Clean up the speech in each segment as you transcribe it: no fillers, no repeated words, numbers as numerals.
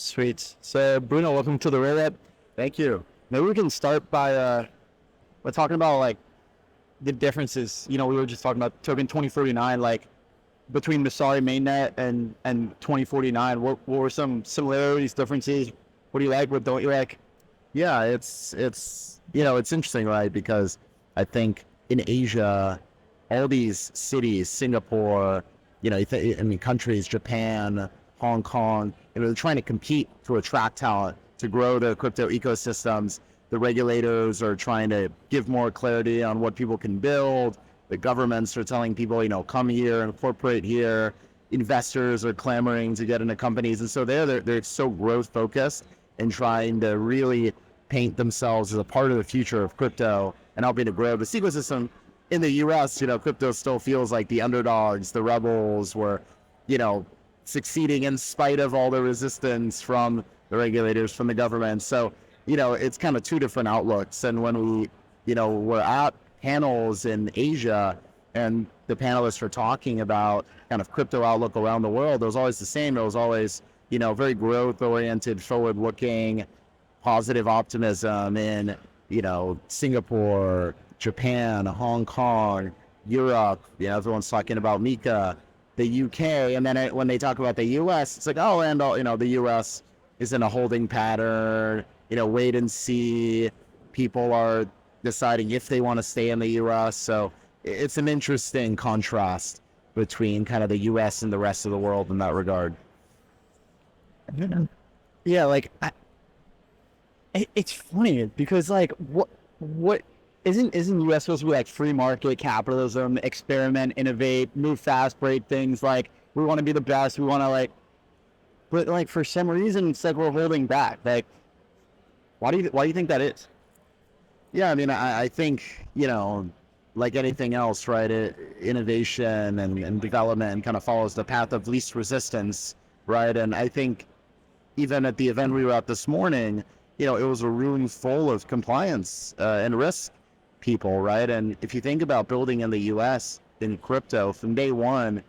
Sweet. So, Bruno, welcome to the Rollup. Thank you. Maybe we can start by we're talking about like the differences. We were just talking about token 2049, like between Messari Mainnet and 2049. What were some similarities, differences? What do you like? What don't you like? Yeah, it's interesting, right? Because I think in Asia, all these cities, Singapore, countries, Japan, Hong Kong, they're trying to compete to attract talent, to grow the crypto ecosystems. The regulators are trying to give more clarity on what people can build. The governments are telling people, come here, incorporate here. Investors are clamoring to get into companies. And so they're so growth focused and trying to really paint themselves as a part of the future of crypto and helping to grow this ecosystem. In the US, crypto still feels like the underdogs, the rebels were, succeeding in spite of all the resistance from the regulators, from the government. So, it's kind of two different outlooks. And when we, were at panels in Asia and the panelists were talking about kind of crypto outlook around the world, it was always the same. It was always, very growth oriented, forward looking, positive optimism in, Singapore, Japan, Hong Kong, Europe, everyone's talking about 𝗵𝗶𝗴𝗵, the UK, and then when they talk about the US, it's like, the US is in a holding pattern, wait and see. People are deciding if they want to stay in the US. So it's an interesting contrast between kind of the US and the rest of the world in that regard. Yeah, it's funny because what isn't US supposed to be like free market capitalism, experiment, innovate, move fast, break things, like we want to be the best, we want to but for some reason it's like we're holding back. Like why do you think that is? Yeah, I think, like anything else, right, innovation and development kind of follows the path of least resistance, right? And I think even at the event we were at this morning, it was a room full of compliance and risk people, right? And if you think about building in the US in crypto from day one,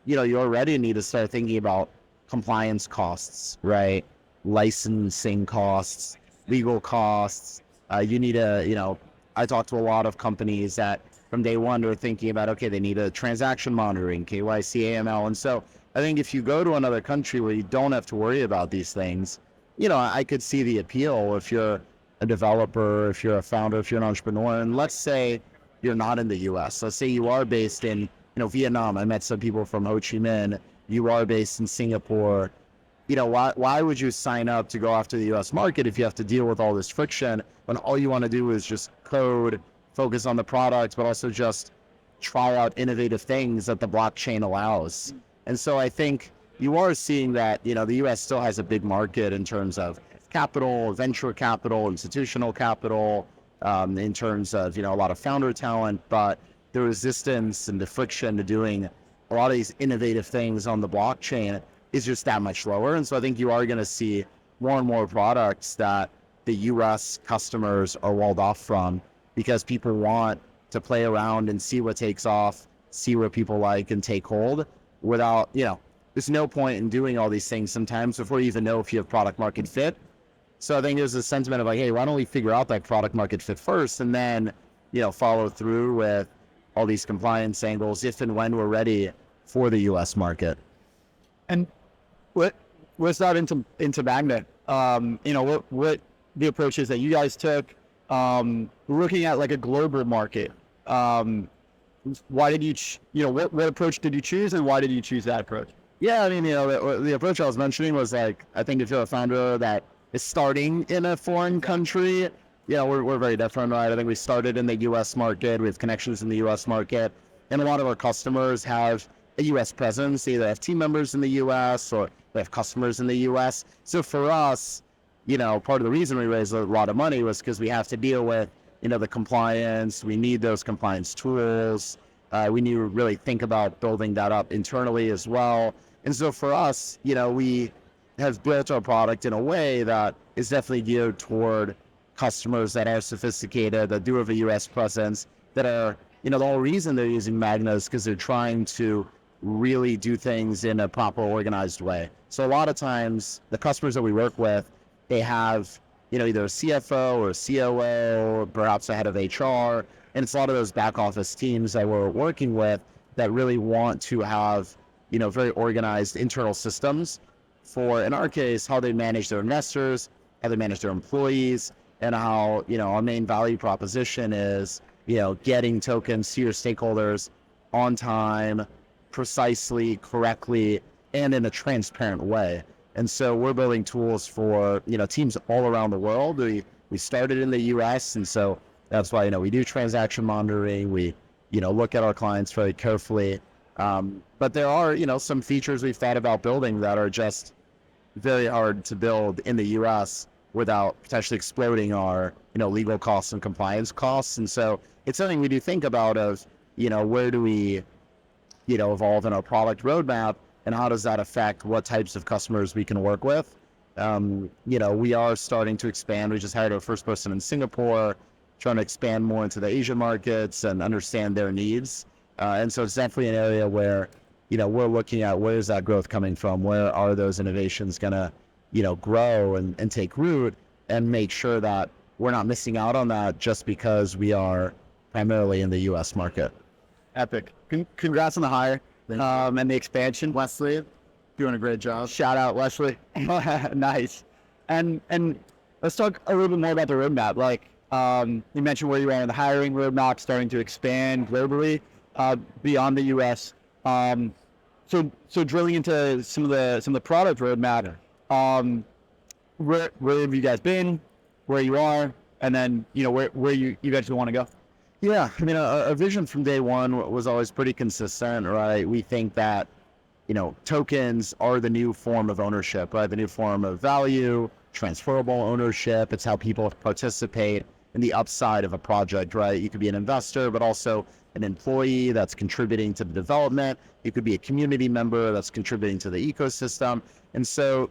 you already need to start thinking about compliance costs, right? Licensing costs, legal costs. You need to, I talked to a lot of companies that from day one are thinking about, okay, they need a transaction monitoring, 𝗵𝗺, AML. And so I think if you go to another country where you don't have to worry about these things, I could see the appeal if you're a developer, if you're a founder, if you're an entrepreneur. And let's say you're not in the US. Let's say you are based in, Vietnam. I met some people from Ho Chi Minh. You are based in Singapore. Why would you sign up to go after the US market if you have to deal with all this friction when all you want to do is just code, focus on the product, but also just try out innovative things that the blockchain allows? And so I think you are seeing that, the US still has a big market in terms of capital, venture capital, institutional capital, in terms of, a lot of founder talent, but the resistance and the friction to doing a lot of these innovative things on the blockchain is just that much lower. And so I think you are going to see more and more products that the US customers are walled off from because people want to play around and see what takes off, see what people like and take hold without, there's no point in doing all these things sometimes before you even know if you have product market fit. So I think there's a sentiment of like, hey, why don't we figure out that product market fit first and then, follow through with all these compliance angles if and when we're ready for the US market. And let's dive into Magna. What the approaches that you guys took, looking at like a global market. Why did you, what approach did you choose and why did you choose that approach? Yeah, the approach I was mentioning was like, I think if you're a founder that is starting in a foreign country, we're very different, right? I think we started in the US market with connections in the US market, and a lot of our customers have a US presence. They either have team members in the US or they have customers in the US. So for us, part of the reason we raised a lot of money was because we have to deal with, the compliance. We need those compliance tools. We need to really think about building that up internally as well. And so for us, we have built our product in a way that is definitely geared toward customers that are sophisticated, that do have a US presence, that are, the whole reason they're using Magna is because they're trying to really do things in a proper organized way. So a lot of times the customers that we work with, they have, either a CFO or a COO, or perhaps a head of HR. And it's a lot of those back office teams that we're working with that really want to have, very organized internal systems for, in our case, how they manage their investors, how they manage their employees, and how, our main value proposition is, getting tokens to your stakeholders on time, precisely, correctly, and in a transparent way. And so we're building tools for, teams all around the world. We started in the US, and so that's why, we do transaction monitoring. We, look at our clients very carefully. But there are, some features we've thought about building that are just very hard to build in the US without potentially exploding our, legal costs and compliance costs. And so it's something we do think about of, where do we, evolve in our product roadmap, and how does that affect what types of customers we can work with? We are starting to expand. We just hired our first person in Singapore, trying to expand more into the Asian markets and understand their needs. And so it's definitely an area where, we're looking at where is that growth coming from? Where are those innovations going to, grow and take root, and make sure that we're not missing out on that just because we are primarily in the US market. Epic. Congrats on the hire and the expansion. Wesley, doing a great job. Shout out, Wesley. Nice. And let's talk a little bit more about the roadmap. Like, you mentioned where you are in the hiring roadmap, starting to expand globally beyond the US. So drilling into some of the product roadmap, where have you guys been, where you are, and then where you eventually want to go? Yeah, I mean, our vision from day one was always pretty consistent, right? We think that, tokens are the new form of ownership, right? The new form of value, transferable ownership. It's how people participate in the upside of a project, right? You could be an investor, but also an employee that's contributing to the development. You could be a community member that's contributing to the ecosystem. And so,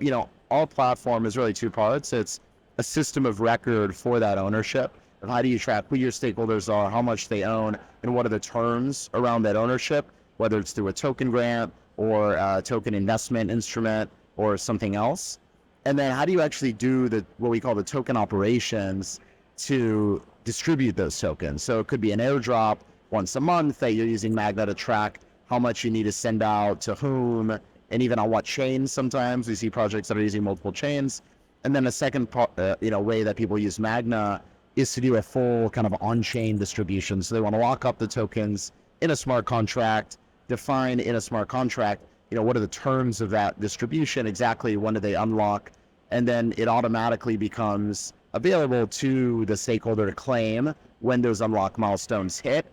our platform is really two parts. It's a system of record for that ownership. And how do you track who your stakeholders are, how much they own, and what are the terms around that ownership, whether it's through a token grant or a token investment instrument or something else. And then how do you actually do what we call the token operations to distribute those tokens? So it could be an airdrop once a month that you're using Magna to track how much you need to send out to whom, and even on what chains. Sometimes we see projects that are using multiple chains. And then a second way that people use Magna is to do a full kind of on-chain distribution. So they want to lock up the tokens in a smart contract, define in a smart contract, what are the terms of that distribution, exactly when do they unlock, and then it automatically becomes available to the stakeholder to claim when those unlock milestones hit.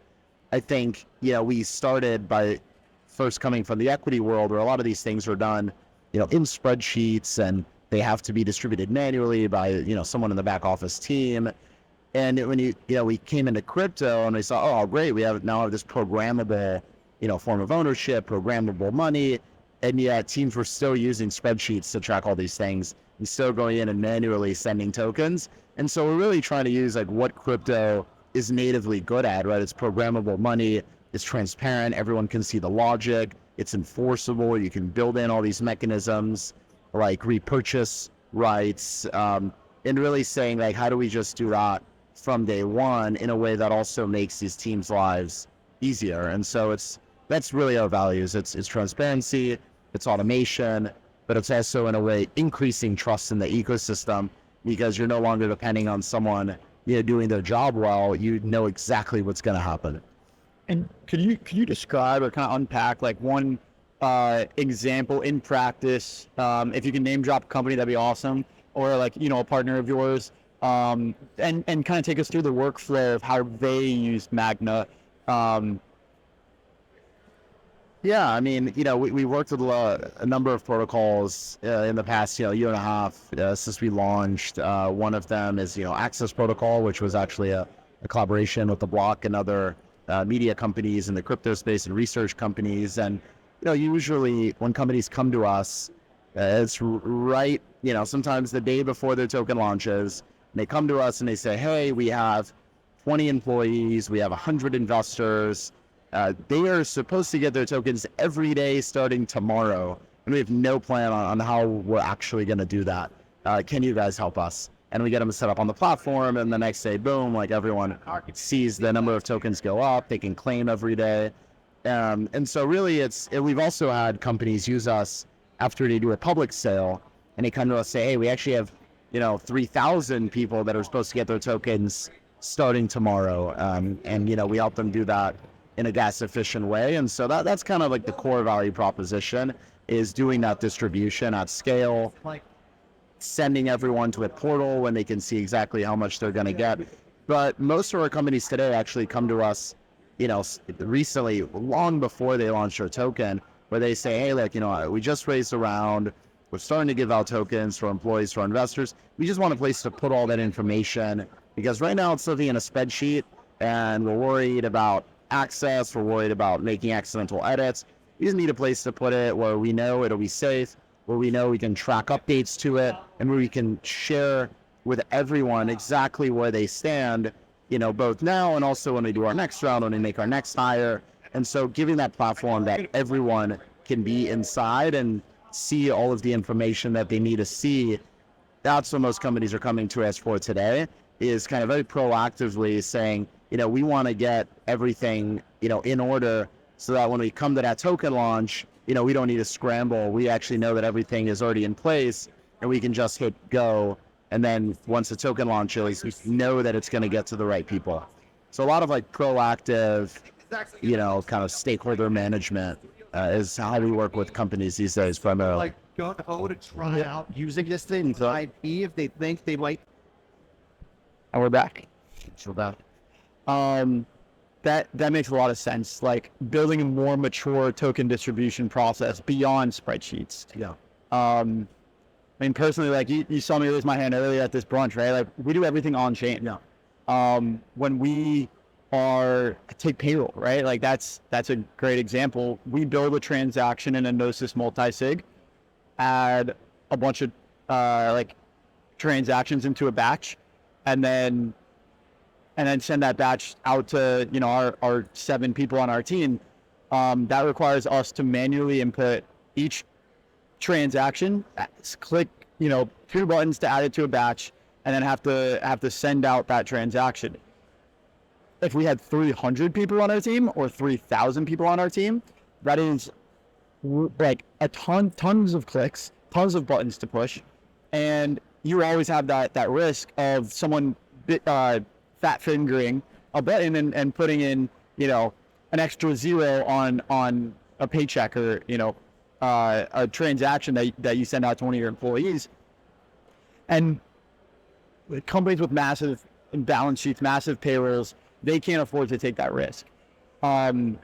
I think, we started by first coming from the equity world where a lot of these things are done, in spreadsheets, and they have to be distributed manually by, someone in the back office team. And when we came into crypto and we saw, oh, great, we now have this programmable, form of ownership, programmable money, and yet teams were still using spreadsheets to track all these things and still going in and manually sending tokens. And so we're really trying to use what crypto is natively good at, right? It's programmable money, it's transparent, everyone can see the logic, it's enforceable, you can build in all these mechanisms like repurchase rights, and really saying how do we just do that from day one in a way that also makes these teams' lives easier. And so that's really our values. It's transparency, it's automation, but it's also in a way increasing trust in the ecosystem, because you're no longer depending on someone doing their job well. You know exactly what's going to happen. And could you describe or kind of unpack one example in practice? If you can name drop a company, that'd be awesome. Or a partner of yours, and kind of take us through the workflow of how they use Magna. Yeah, I mean, we worked with a number of protocols in the past, year and a half since we launched. One of them is, Access Protocol, which was actually a collaboration with The Block and other media companies in the crypto space and research companies. And, usually when companies come to us, it's right, sometimes the day before their token launches, and they come to us and they say, hey, we have 20 employees, we have 100 investors, They are supposed to get their tokens every day starting tomorrow, and we have no plan on how we're actually going to do that. Can you guys help us? And we get them set up on the platform, and the next day, boom, like everyone sees the number of tokens go up. They can claim every day. And so really we've also had companies use us after they do a public sale, and they come to us say, hey, we actually have, 3,000 people that are supposed to get their tokens starting tomorrow. And we help them do that in a gas efficient way. And so that's kind of like the core value proposition, is doing that distribution at scale, sending everyone to a portal when they can see exactly how much they're going to get. But most of our companies today actually come to us, recently, long before they launch their token, where they say, hey, look, we just raised a round. We're starting to give out tokens for employees, for investors. We just want a place to put all that information, because right now it's living in a spreadsheet, and we're worried about access. We're worried about making accidental edits. We just need a place to put it where we know it'll be safe, where we know we can track updates to it, and where we can share with everyone exactly where they stand, both now and also when we do our next round, when we make our next hire. And so giving that platform that everyone can be inside and see all of the information that they need to see, that's what most companies are coming to us for today, is kind of very proactively saying, we want to get everything, in order, so that when we come to that token launch, we don't need to scramble. We actually know that everything is already in place, and we can just hit go. And then once the token launches, we know that it's going to get to the right people. So a lot of like proactive, kind of stakeholder management is how we work with companies these days primarily. Like, don't go to try out using this thing, try if they think they might. And we're back. So that. That makes a lot of sense. Like building a more mature token distribution process beyond spreadsheets. Yeah. Personally, like you saw me raise my hand earlier at this brunch, right? Like we do everything on chain. Yeah. When we take payroll, right? Like that's a great example. We build a transaction in a Gnosis multi-sig, add a bunch of transactions into a batch, and then send that batch out to our 7 people on our team. That requires us to manually input each transaction, click 2 buttons to add it to a batch, and then have to send out that transaction. If we had 300 people on our team or 3,000 people on our team, that is like tons of clicks, tons of buttons to push, and you always have that risk of someone fat fingering a button and putting in an extra 0 on a paycheck or a transaction that you send out to one of your employees. And companies with massive balance sheets, massive payrolls, they can't afford to take that risk. And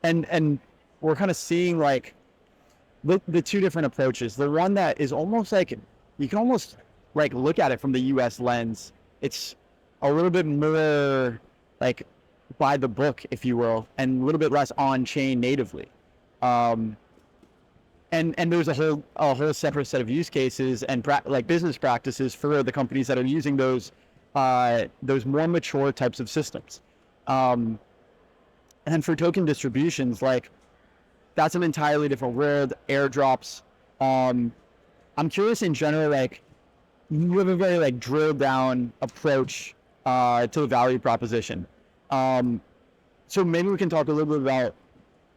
we're kind of seeing like the 2 different approaches. The one that is almost like, you can almost like look at it from the US lens. It's a little bit more like by the book, if you will, and a little bit less on chain natively. And there's a whole separate set of use cases and business practices for the companies that are using those more mature types of systems. And for token distributions, like that's an entirely different world. Airdrops. I'm curious in general, like you have a very like drilled down approach to the value proposition. So maybe we can talk a little bit about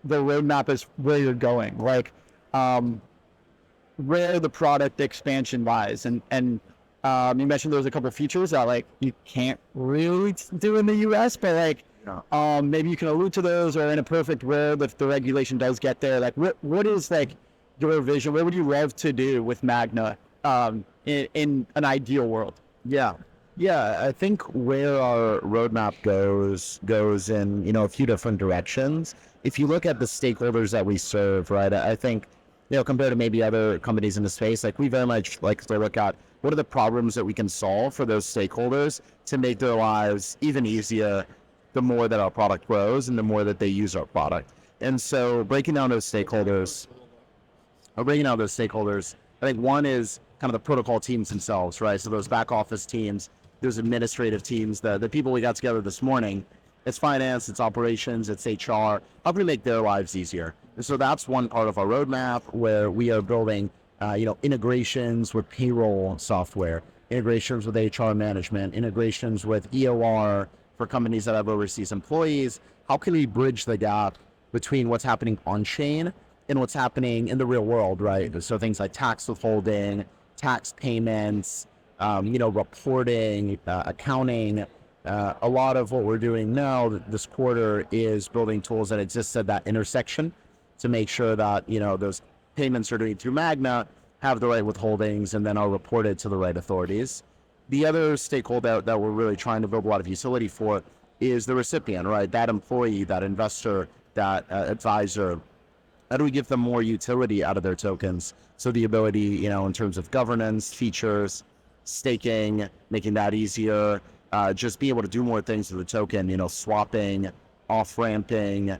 the roadmap as where you're going, like where the product expansion lies. And you mentioned there's a couple of features that like you can't really do in the US, but like maybe you can allude to those, or in a perfect world, if the regulation does get there, like what is like your vision? What would you love to do with Magna in an ideal world? Yeah, I think where our roadmap goes in, a few different directions. If you look at the stakeholders that we serve, right, I think, compared to maybe other companies in the space, like we very much like to look at what are the problems that we can solve for those stakeholders to make their lives even easier the more that our product grows and the more that they use our product. And so breaking down those stakeholders, I think one is kind of the protocol teams themselves, right? So those back office teams, those administrative teams, the people we got together this morning, it's finance, it's operations, it's HR. How can we make their lives easier? And so that's one part of our roadmap where we are building, integrations with payroll software, integrations with HR management, integrations with EOR for companies that have overseas employees. How can we bridge the gap between what's happening on chain and what's happening in the real world, right? So things like tax withholding, tax payments, reporting, accounting. A lot of what we're doing now this quarter is building tools that exist at that intersection to make sure that, those payments are doing through Magna have the right withholdings and then are reported to the right authorities. The other stakeholder that we're really trying to build a lot of utility for is the recipient, right? That employee, that investor, that advisor. How do we give them more utility out of their tokens? So the ability, in terms of governance, features, staking, making that easier, just be able to do more things with the token, swapping, off-ramping.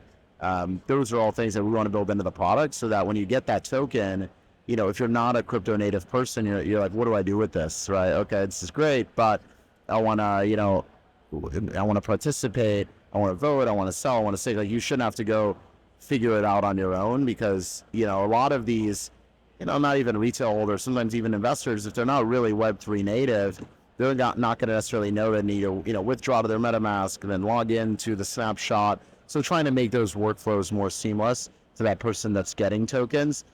Those are all things that we want to build into the product so that when you get that token, if you're not a crypto native person, you're like, what do I do with this, right? Okay, this is great, but I want to participate, I want to vote, I want to sell, I want to say, you shouldn't have to go figure it out on your own because, a lot of these, not even retail holders, sometimes even investors, if they're not really Web3 native, they're not going to necessarily know they need to, withdraw to their MetaMask and then log into the snapshot. So trying to make those workflows more seamless to that person that's getting tokens.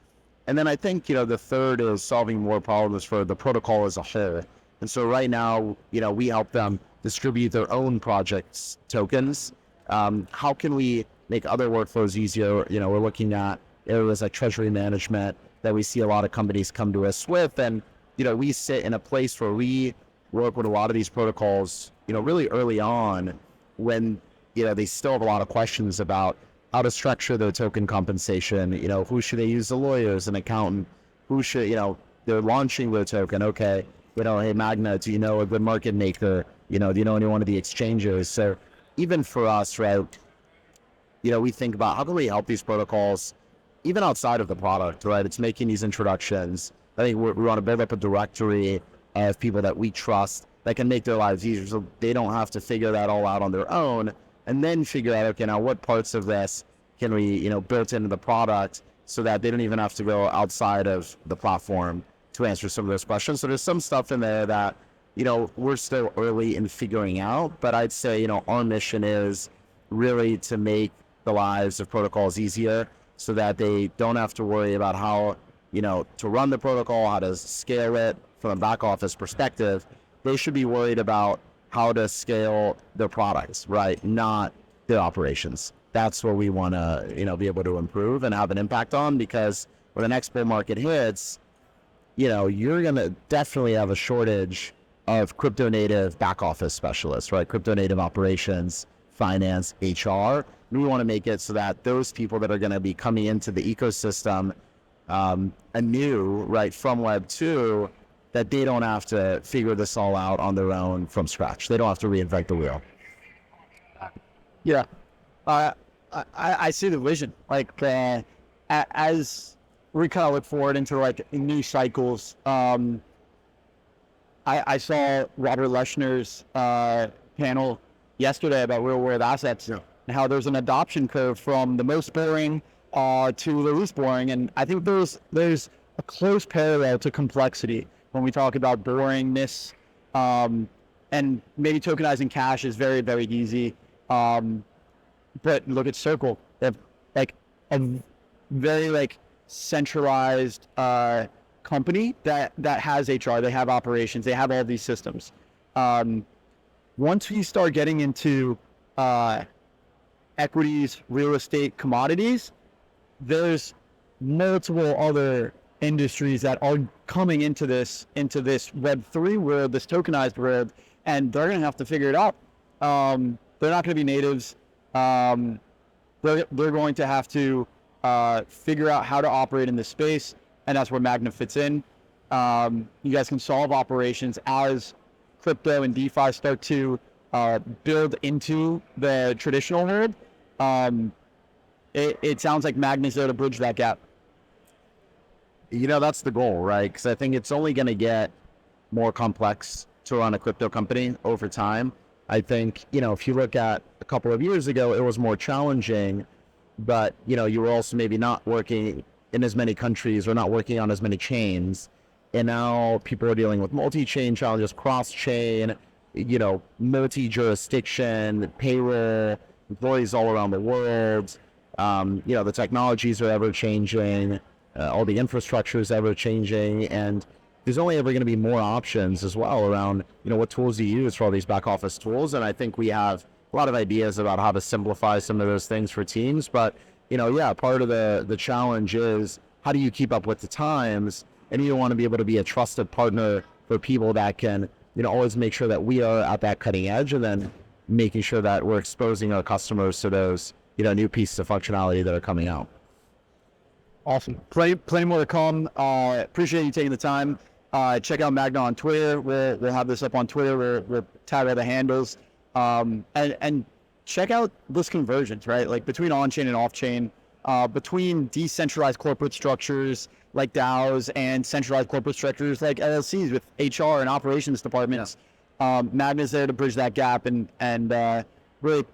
And then I think, the third is solving more problems for the protocol as a whole. And so right now, we help them distribute their own projects tokens. How can we make other workflows easier? We're looking at areas like treasury management that we see a lot of companies come to us with. And, we sit in a place where we work with a lot of these protocols, really early on when, they still have a lot of questions about how to structure their token compensation. Who should they use, the lawyers, an accountant? Who should, they're launching their token. Okay, hey, Magna, do you know a good market maker? Do you know any one of the exchanges? So even for us, right, we think about how can we help these protocols even outside of the product, right? It's making these introductions. I think we want to build up a directory of people that we trust that can make their lives easier so they don't have to figure that all out on their own and then figure out, okay, now what parts of this can we, build into the product so that they don't even have to go outside of the platform to answer some of those questions. So there's some stuff in there that, we're still early in figuring out, but I'd say, our mission is really to make the lives of protocols easier so that they don't have to worry about how, to run the protocol, how to scale it from a back office perspective. They should be worried about how to scale their products, right? Not their operations. That's where we want to, be able to improve and have an impact on, because when the next bull market hits, you're going to definitely have a shortage of crypto native back office specialists, right? Crypto native operations, finance, HR. We want to make it so that those people that are going to be coming into the ecosystem anew, right, from Web 2, that they don't have to figure this all out on their own from scratch. They don't have to reinvent the wheel. Yeah. I see the vision. As we kind of look forward into new cycles, I saw Robert Leshner's panel yesterday about real world assets and how there's an adoption curve from the most boring to the least boring. And I think there's a close parallel to complexity when we talk about boringness, and maybe tokenizing cash is very, very easy. But look at Circle. They have a very centralized company that has HR, they have operations, they have all these systems. Once we start getting into equities, real estate, commodities, there's multiple other industries that are coming into this Web3 world, this tokenized world, and they're going to have to figure it out. They're not going to be natives. They're going to have to figure out how to operate in this space, and that's where Magna fits in. You guys can solve operations as crypto and DeFi start to build into the traditional world. It sounds like Magna's there to bridge that gap. That's the goal, right? Because I think it's only going to get more complex to run a crypto company over time. I think, if you look at a couple of years ago, it was more challenging, but, you were also maybe not working in as many countries or not working on as many chains. And now people are dealing with multi-chain challenges, cross-chain, multi-jurisdiction, payroll, employees all around the world. The technologies are ever changing, all the infrastructure is ever changing, and there's only ever going to be more options as well around, what tools you use for all these back office tools. And I think we have a lot of ideas about how to simplify some of those things for teams. But, part of the challenge is how do you keep up with the times? And you want to be able to be a trusted partner for people that can, always make sure that we are at that cutting edge, and then making sure that we're exposing our customers to those, new pieces of functionality that are coming out. Awesome. Plenty more to come. Appreciate you taking the time. Check out Magna on Twitter. We'll have this up on Twitter. We're tagged by the handles. And check out those conversions, right? Like between on-chain and off-chain, between decentralized corporate structures like DAOs and centralized corporate structures like LLCs with HR and operations departments. Magna's there to bridge that gap and really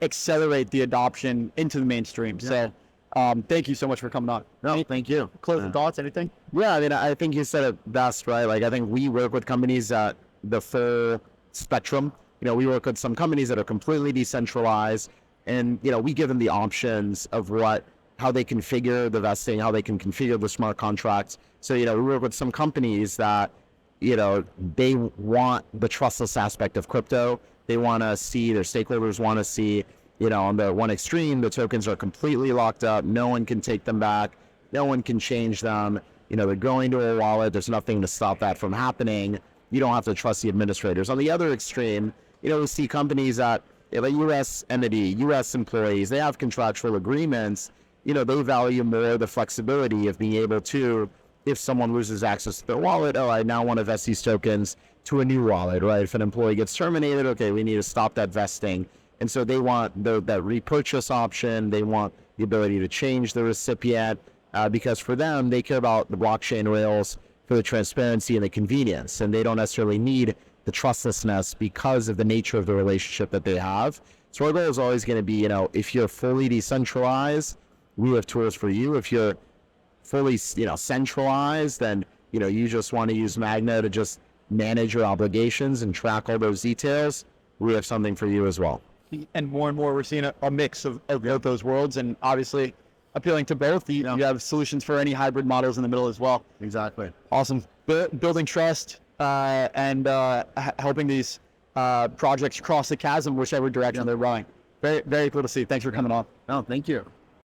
accelerate the adoption into the mainstream. Yeah. So thank you so much for coming on. No, thank you. Closing thoughts, anything? Yeah, I think you said it best, right? Like, I think we work with companies at the full spectrum. We work with some companies that are completely decentralized, and, we give them the options of how they configure the vesting, how they can configure the smart contracts. So, we work with some companies that, they want the trustless aspect of crypto. They want to see, their stakeholders want to see, on the one extreme, the tokens are completely locked up. No one can take them back. No one can change them. They're going to a wallet. There's nothing to stop that from happening. You don't have to trust the administrators. On the other extreme, we see companies that, a U.S. entity, U.S. employees, they have contractual agreements. They value more the flexibility of being able to, if someone loses access to their wallet, I now want to vest these tokens to a new wallet, right? If an employee gets terminated, okay, we need to stop that vesting. And so they want that repurchase option. They want the ability to change the recipient because for them, they care about the blockchain rails for the transparency and the convenience. And they don't necessarily need the trustlessness because of the nature of the relationship that they have. So our goal is always going to be, if you're fully decentralized, we have tools for you. If you're fully, centralized, then, you just want to use Magna to just manage your obligations and track all those details. We have something for you as well. And more we're seeing a mix of those worlds, and obviously appealing to both. You have solutions for any hybrid models in the middle as well. Exactly. Awesome. Building trust and helping these projects cross the chasm, whichever direction they're going. Very, very cool to see. Thanks for coming on. No, thank you.